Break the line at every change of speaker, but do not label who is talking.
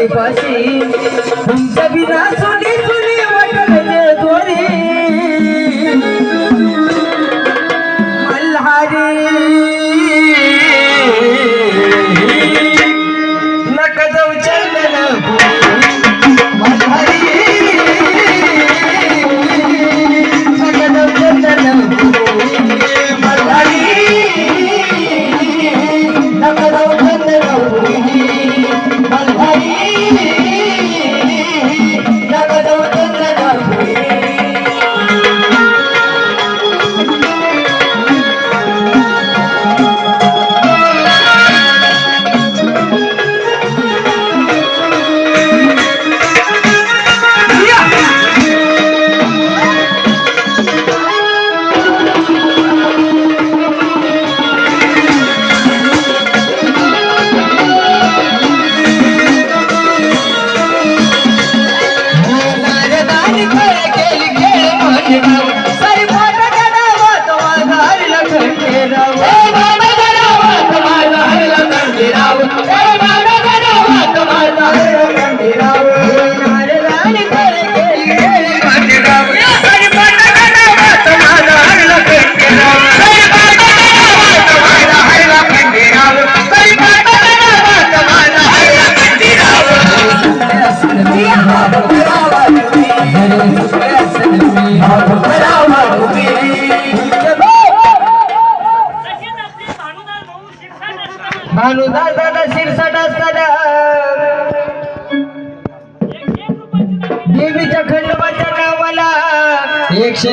पाशी तुमच्या बिना सोनी सोनी वाटले दोरी मल्हारी नका जाऊ चंदनपुरी मल्हारी नका जाऊ चंदनपुरी मल्हारी नका जाऊ चंदनपुरी मल्हारी नका जाऊ चंदनपुरी भानुदास दादा शिरसाट असताना देवीच्या खंडोबाच्या नावाला 100